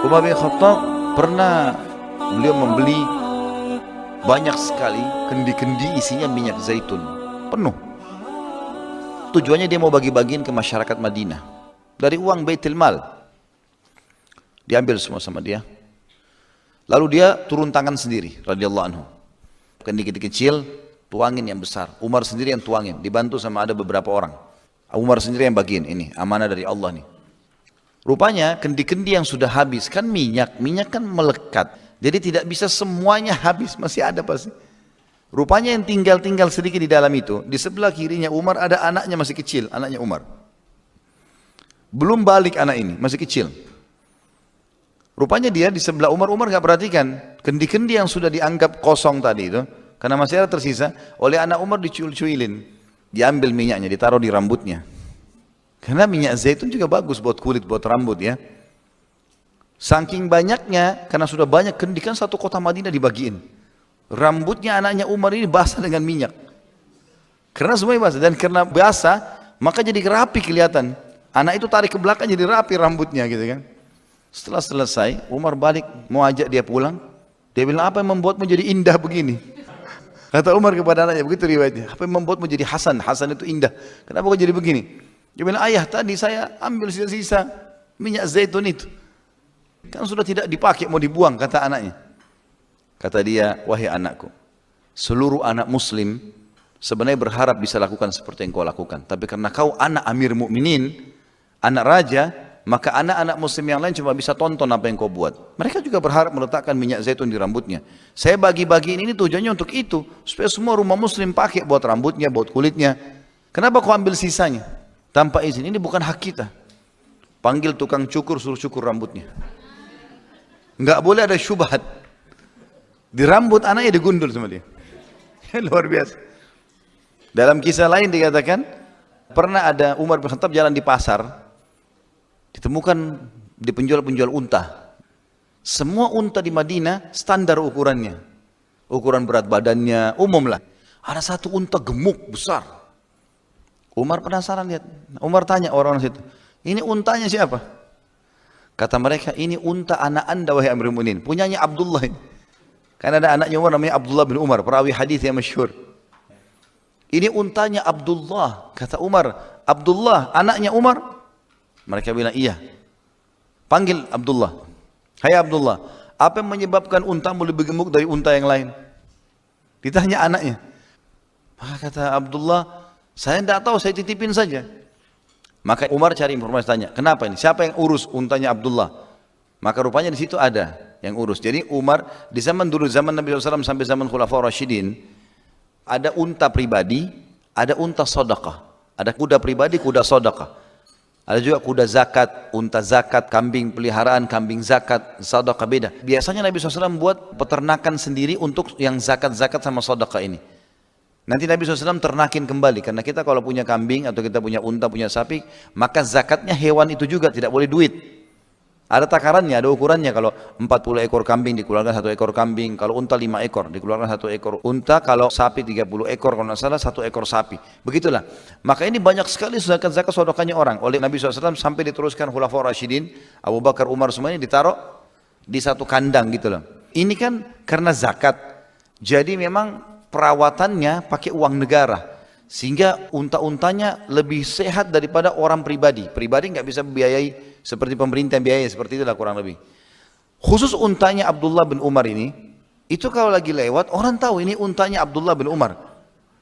Umar bin Khattab pernah beliau membeli banyak sekali kendi-kendi isinya minyak zaitun penuh. Tujuannya dia mau bagi-bagiin ke masyarakat Madinah dari uang Baitul Mal. Diambil semua sama dia. Lalu dia turun tangan sendiri radhiyallahu anhu. Kendi-kendi kecil tuangin yang besar. Umar sendiri yang tuangin, dibantu sama ada beberapa orang. Umar sendiri yang bagiin, ini amanah dari Allah nih. Rupanya kendi-kendi yang sudah habis, kan minyak kan melekat. Jadi tidak bisa semuanya habis, masih ada pasti. Rupanya yang tinggal sedikit di dalam itu, di sebelah kirinya Umar ada anaknya masih kecil, anaknya Umar. Belum balik anak ini, masih kecil. Rupanya dia di sebelah Umar gak perhatikan kendi-kendi yang sudah dianggap kosong tadi itu, karena masih ada tersisa, oleh anak Umar dicuil-cuilin. Diambil minyaknya, ditaruh di rambutnya. Karena minyak zaitun juga bagus buat kulit, buat rambut ya. Saking banyaknya, karena sudah banyak kendi, kan satu kota Madinah dibagiin. Rambutnya anaknya Umar ini basah dengan minyak. Karena semuanya basah, dan karena basah, maka jadi rapi kelihatan. Anak itu tarik ke belakang jadi rapi rambutnya gitu kan. Setelah selesai, Umar balik mau ajak dia pulang. Dia bilang, apa yang membuatmu jadi indah begini? Kata Umar kepada anaknya, begitu riwayatnya. Apa yang membuatmu jadi Hasan? Hasan itu indah. Kenapa kau jadi begini? Dia bilang, ayah tadi saya ambil sisa-sisa minyak zaitun itu. Kan sudah tidak dipakai, mau dibuang, kata anaknya. Kata dia, wahai anakku, seluruh anak muslim sebenarnya berharap bisa lakukan seperti yang kau lakukan. Tapi karena kau anak Amir Mukminin, anak raja, maka anak-anak muslim yang lain cuma bisa tonton apa yang kau buat. Mereka juga berharap meletakkan minyak zaitun di rambutnya. Saya bagi-bagiin ini tujuannya untuk itu, supaya semua rumah muslim pakai buat rambutnya, buat kulitnya. Kenapa kau ambil sisanya? Tanpa izin, ini bukan hak kita. Panggil tukang cukur, suruh cukur rambutnya. Enggak boleh ada syubhat. Di rambut anaknya digundul sama dia. Luar biasa. Dalam kisah lain dikatakan, pernah ada Umar bin Khattab jalan di pasar, ditemukan di penjual-penjual unta. Semua unta di Madinah standar ukurannya. Ukuran berat badannya, umum lah. Ada satu unta gemuk, besar. Umar penasaran lihat. Umar tanya orang-orang situ, ini untanya siapa? Kata mereka, ini unta anak anda wahai Amirul Mukminin. Punyanya Abdullah ini. Karena ada anaknya Umar namanya Abdullah bin Umar, perawi hadis yang masyhur. Ini untanya Abdullah. Kata Umar, Abdullah anaknya Umar? Mereka bilang iya. Panggil Abdullah. Hai Abdullah, apa yang menyebabkan untamu lebih gemuk dari unta yang lain? Ditanya anaknya. Maka kata Abdullah, saya tidak tahu, saya titipin saja. Maka Umar cari informasi, tanya, kenapa ini? Siapa yang urus untanya Abdullah? Maka rupanya di situ ada yang urus. Jadi Umar di zaman dulu, zaman Nabi SAW sampai zaman Khulafaur Rasyidin, ada unta pribadi, ada unta sedekah. Ada kuda pribadi, kuda sedekah. Ada juga kuda zakat, unta zakat, kambing peliharaan, kambing zakat, sedekah beda. Biasanya Nabi SAW buat peternakan sendiri untuk yang zakat-zakat sama sedekah ini. Nanti Nabi SAW ternakin kembali, karena kita kalau punya kambing atau kita punya unta, punya sapi, maka zakatnya hewan itu juga, tidak boleh duit. Ada takarannya, ada ukurannya. Kalau 40 ekor kambing dikeluarkan 1 ekor kambing, kalau unta 5 ekor dikeluarkan 1 ekor unta, kalau sapi 30 ekor, kalau tidak salah 1 ekor sapi. Begitulah. Maka ini banyak sekali zakat-zakat sedekahnya orang. Oleh Nabi SAW sampai diteruskan Khulafaur Rasyidin, Abu Bakar, Umar, semuanya ditaruh di satu kandang gitu loh. Ini kan karena zakat. Jadi memang perawatannya pakai uang negara. Sehingga unta-untanya lebih sehat daripada orang pribadi. Pribadi nggak bisa membiayai seperti pemerintah yang biayai, seperti itulah kurang lebih. Khusus untanya Abdullah bin Umar ini, itu kalau lagi lewat, orang tahu ini untanya Abdullah bin Umar.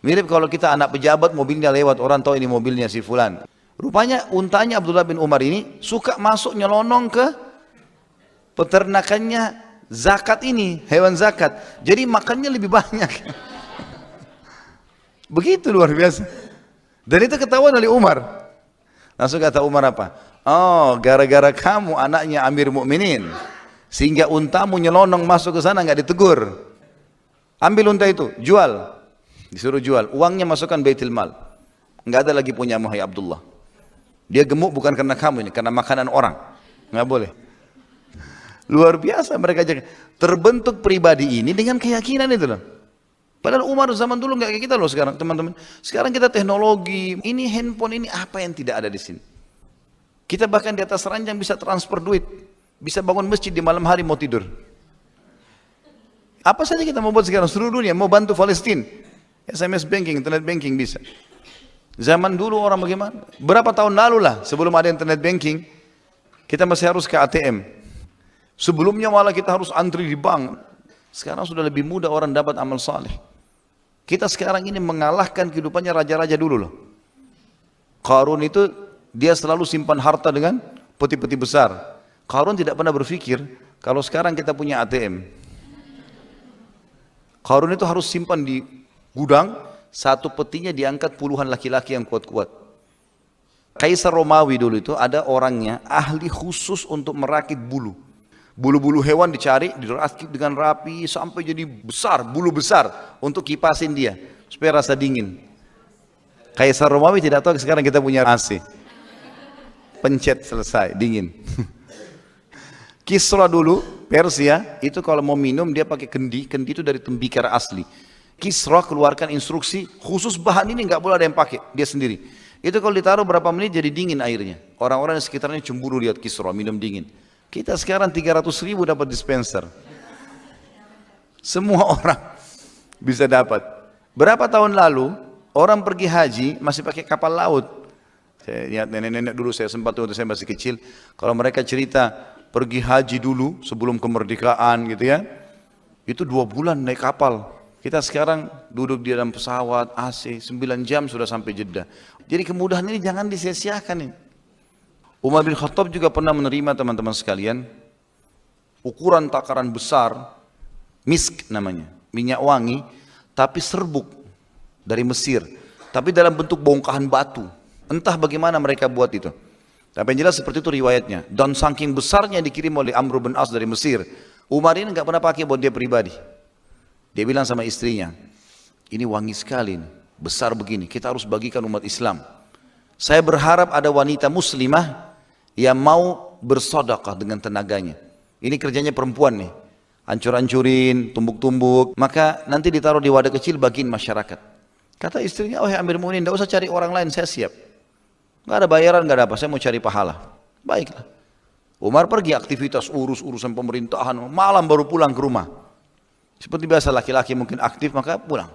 Mirip kalau kita anak pejabat, mobilnya lewat, orang tahu ini mobilnya si fulan. Rupanya untanya Abdullah bin Umar ini suka masuk nyelonong ke peternakannya zakat ini, hewan zakat. Jadi makannya lebih banyak. Begitu luar biasa. Dan itu ketahuan oleh Umar. Langsung kata Umar apa? Oh, gara-gara kamu anaknya Amir Mukminin, sehingga untamu nyelonong masuk ke sana nggak ditegur. Ambil unta itu, jual. Disuruh jual. Uangnya masukkan Baitul Mal. Nggak ada lagi punya hai Abdullah. Dia gemuk bukan karena kamu ini, karena makanan orang. Nggak boleh. Luar biasa mereka jaga. Terbentuk pribadi ini dengan keyakinan itu loh. Padahal Umar zaman dulu nggak kayak kita loh sekarang teman-teman. Sekarang kita teknologi, ini handphone, ini apa yang tidak ada di sini. Kita bahkan di atas ranjang bisa transfer duit. Bisa bangun masjid di malam hari mau tidur. Apa saja kita mau buat sekarang, seluruh dunia mau bantu Palestina. SMS banking, internet banking bisa. Zaman dulu orang bagaimana? Berapa tahun lalu lah sebelum ada internet banking, kita masih harus ke ATM. Sebelumnya malah kita harus antri di bank. Sekarang sudah lebih mudah orang dapat amal saleh. Kita sekarang ini mengalahkan kehidupannya raja-raja dulu loh. Qarun itu dia selalu simpan harta dengan peti-peti besar. Qarun tidak pernah berpikir kalau sekarang kita punya ATM. Qarun itu harus simpan di gudang, satu petinya diangkat puluhan laki-laki yang kuat-kuat. Kaisar Romawi dulu itu ada orangnya ahli khusus untuk merakit bulu. Bulu-bulu hewan dicari, dirakit dengan rapi sampai jadi besar, bulu besar untuk kipasin dia supaya rasa dingin. Kaisar Romawi tidak tahu sekarang kita punya AC. Pencet selesai, dingin. Kisra dulu, Persia, itu kalau mau minum dia pakai kendi, kendi itu dari tembikar asli. Kisra keluarkan instruksi, khusus bahan ini nggak boleh ada yang pakai, dia sendiri. Itu kalau ditaruh berapa menit jadi dingin airnya. Orang-orang di sekitarnya cemburu lihat Kisra minum dingin. Kita sekarang 300.000 dapat dispenser. Semua orang bisa dapat. Berapa tahun lalu, orang pergi haji masih pakai kapal laut. Saya lihat nenek-nenek dulu, saya sempat waktu saya masih kecil, kalau mereka cerita pergi haji dulu sebelum kemerdekaan gitu ya, itu 2 bulan naik kapal. Kita sekarang duduk di dalam pesawat AC 9 jam sudah sampai Jeddah. Jadi kemudahan ini jangan disia-siakan ini. Umar bin Khattab juga pernah menerima teman-teman sekalian ukuran takaran besar, misk namanya, minyak wangi, tapi serbuk dari Mesir, tapi dalam bentuk bongkahan batu. Entah bagaimana mereka buat itu. Tapi yang jelas seperti itu riwayatnya. Dan saking besarnya dikirim oleh Amr bin As dari Mesir, Umar ini nggak pernah pakai buat dia pribadi. Dia bilang sama istrinya, ini wangi sekali, besar begini, kita harus bagikan umat Islam. Saya berharap ada wanita muslimah yang mau bersedekah dengan tenaganya. Ini kerjanya perempuan nih, hancur-hancurin, tumbuk-tumbuk, maka nanti ditaruh di wadah kecil bagiin masyarakat. Kata istrinya, oh ya Amir Mu'minin, tidak usah cari orang lain, saya siap. Nggak ada bayaran, nggak ada apa, saya mau cari pahala. Baiklah. Umar pergi aktivitas urusan pemerintahan, malam baru pulang ke rumah. Seperti biasa laki-laki mungkin aktif maka pulang.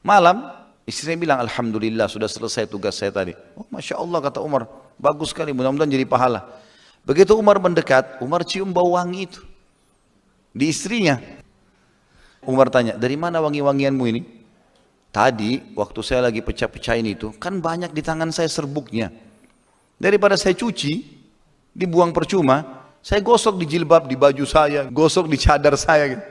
Malam istrinya bilang, alhamdulillah sudah selesai tugas saya tadi. Oh Masya Allah kata Umar, bagus sekali, mudah-mudahan jadi pahala. Begitu Umar mendekat, Umar cium bau wangi itu di istrinya. Umar tanya, dari mana wangi-wangianmu ini? Tadi waktu saya lagi pecah-pecahin itu, kan banyak di tangan saya serbuknya. Daripada saya cuci, dibuang percuma, saya gosok di jilbab, di baju saya, gosok di cadar saya gitu.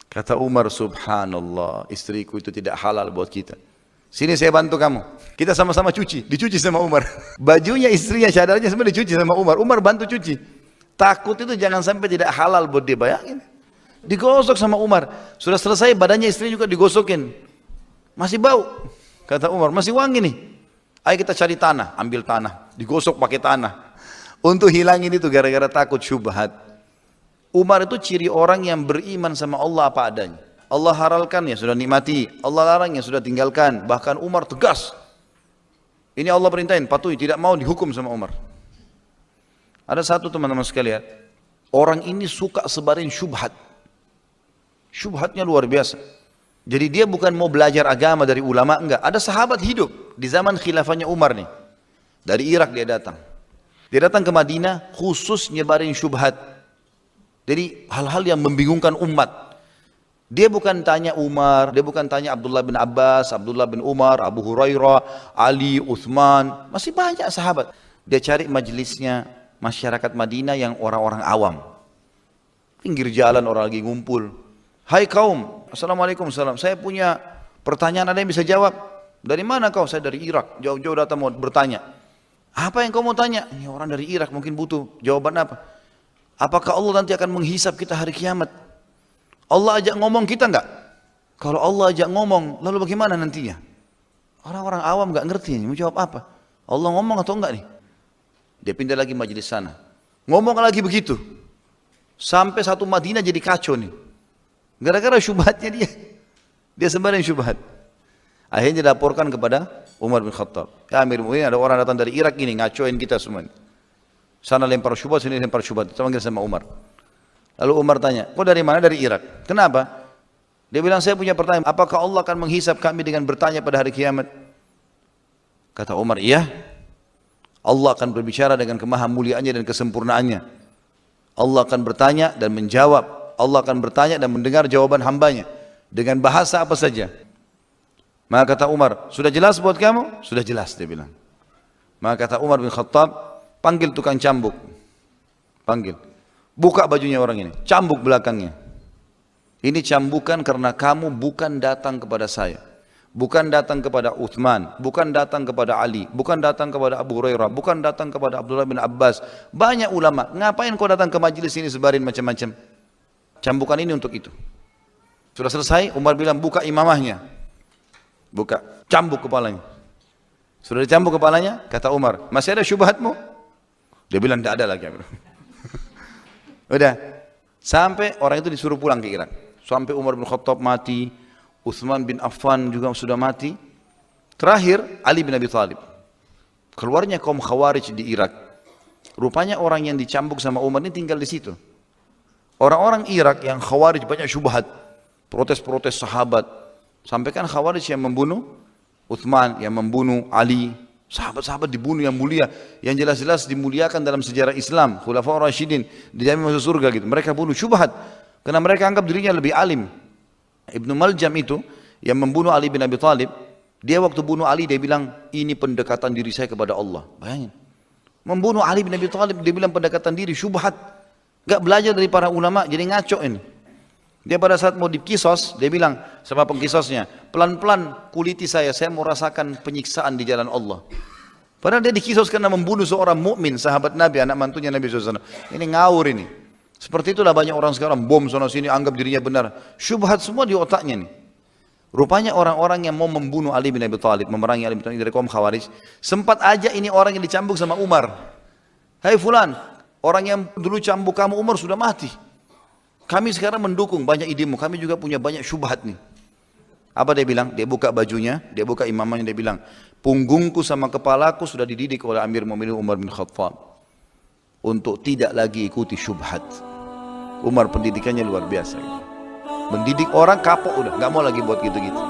Kata Umar, subhanallah, istriku itu tidak halal buat kita. Sini saya bantu kamu. Kita sama-sama cuci, dicuci sama Umar. Bajunya, istrinya, cadarnya semua dicuci sama Umar. Umar bantu cuci. Takut itu jangan sampai tidak halal buat dia, bayangin. Digosok sama Umar. Sudah selesai, badannya istrinya juga digosokin. Masih bau. Kata Umar, masih wangi nih. Ayo kita cari tanah, ambil tanah. Digosok pakai tanah. Untuk hilangin itu gara-gara takut syubhat. Umar itu ciri orang yang beriman sama Allah apa adanya. Allah halalkan ya sudah nikmati, Allah larang ya sudah tinggalkan. Bahkan Umar tegas. Ini Allah perintahin, patuhi, tidak mau dihukum sama Umar. Ada satu teman-teman sekalian, orang ini suka sebarin syubhat. Syubhatnya luar biasa. Jadi dia bukan mau belajar agama dari ulama, enggak. Ada sahabat hidup di zaman khilafahnya Umar nih. Dari Irak dia datang. Dia datang ke Madinah khusus nyebarin syubhat. Jadi hal-hal yang membingungkan umat. Dia bukan tanya Umar, dia bukan tanya Abdullah bin Abbas, Abdullah bin Umar, Abu Hurairah, Ali, Uthman. Masih banyak sahabat. Dia cari majelisnya masyarakat Madinah yang orang-orang awam. Pinggir jalan orang lagi ngumpul. Hai kaum, assalamualaikum, salam. Saya punya pertanyaan, ada yang bisa jawab? Dari mana kau? Saya dari Irak, jauh-jauh datang mau bertanya. Apa yang kau mau tanya? Ini orang dari Irak mungkin butuh jawaban apa? Apakah Allah nanti akan menghisap kita hari kiamat? Allah ajak ngomong kita enggak? Kalau Allah ajak ngomong, lalu bagaimana nantinya? Orang-orang awam enggak ngerti, mau jawab apa? Allah ngomong atau enggak nih? Dia pindah lagi majelis sana. Ngomong lagi begitu. Sampai satu Madinah jadi kacau nih. Gara-gara syubhatnya dia. Dia sebarin syubhat. Akhirnya dilaporkan kepada Umar bin Khattab. Ya Amir Mu'minin, ada orang datang dari Irak ini, ngacoin kita semuanya. Sana lempar syubhat, sini lempar syubhat. Kita panggil sama Umar. Lalu Umar tanya, kau dari mana? Dari Irak. Kenapa? Dia bilang, saya punya pertanyaan, apakah Allah akan menghisap kami dengan bertanya pada hari kiamat? Kata Umar, iya. Allah akan berbicara dengan kemahamuliaannya dan kesempurnaannya. Allah akan bertanya dan menjawab. Allah akan bertanya dan mendengar jawaban hambanya. Dengan bahasa apa saja. Maka kata Umar, sudah jelas buat kamu? Sudah jelas, dia bilang. Maka kata Umar bin Khattab, panggil tukang cambuk. Panggil. Buka bajunya orang ini, cambuk belakangnya. Ini cambukan karena kamu bukan datang kepada saya. Bukan datang kepada Uthman, bukan datang kepada Ali, bukan datang kepada Abu Hurairah, bukan datang kepada Abdullah bin Abbas. Banyak ulama, ngapain kau datang ke majelis ini sebarin macam-macam? Cambukan ini untuk itu. Sudah selesai, Umar bilang buka imamahnya. Buka, cambuk kepalanya. Sudah dicambuk kepalanya, kata Umar, masih ada syubhatmu? Dia bilang tidak ada lagi. Udah, sampai orang itu disuruh pulang ke Irak. Sampai Umar bin Khattab mati, Uthman bin Affan juga sudah mati. Terakhir Ali bin Abi Thalib. Keluarnya kaum Khawarij di Irak. Rupanya orang yang dicambuk sama Umar ini tinggal di situ. Orang-orang Irak yang Khawarij banyak syubhat, protes-protes sahabat. Sampai kan Khawarij yang membunuh Uthman, yang membunuh Ali, sahabat-sahabat dibunuh yang mulia, yang jelas-jelas dimuliakan dalam sejarah Islam, Khulafaur Rasyidin, dijamin masuk surga gitu. Mereka bunuh syubhat karena mereka anggap dirinya lebih alim. Ibnu Maljam itu yang membunuh Ali bin Abi Thalib, dia waktu bunuh Ali dia bilang ini pendekatan diri saya kepada Allah. Bayangin, membunuh Ali bin Abi Thalib dia bilang pendekatan diri, syubhat, gak belajar dari para ulama, jadi ngaco ini. Dia pada saat mau dikisos, dia bilang sama pengkisosnya, pelan-pelan kuliti saya mau rasakan penyiksaan di jalan Allah. Padahal dia dikisos karena membunuh seorang mukmin, sahabat Nabi, anak mantunya Nabi SAW. Ini ngawur ini. Seperti itulah banyak orang sekarang bom sana sini anggap dirinya benar. Syubhat semua di otaknya nih. Rupanya orang-orang yang mau membunuh Ali bin Abi Thalib, memerangi Ali bin Abi Thalib dari kaum Khawarij, sempat aja ini orang yang dicambuk sama Umar. Hai fulan, orang yang dulu cambuk kamu Umar sudah mati. Kami sekarang mendukung banyak idemu, kami juga punya banyak syubhat nih. Apa dia bilang? Dia buka bajunya, dia buka imamahnya, dia bilang, punggungku sama kepalaku sudah dididik oleh Amir Mu'minin Umar bin Khattab untuk tidak lagi ikuti syubhat. Umar pendidikannya luar biasa. Mendidik orang kapok udah, nggak mau lagi buat gitu-gitu.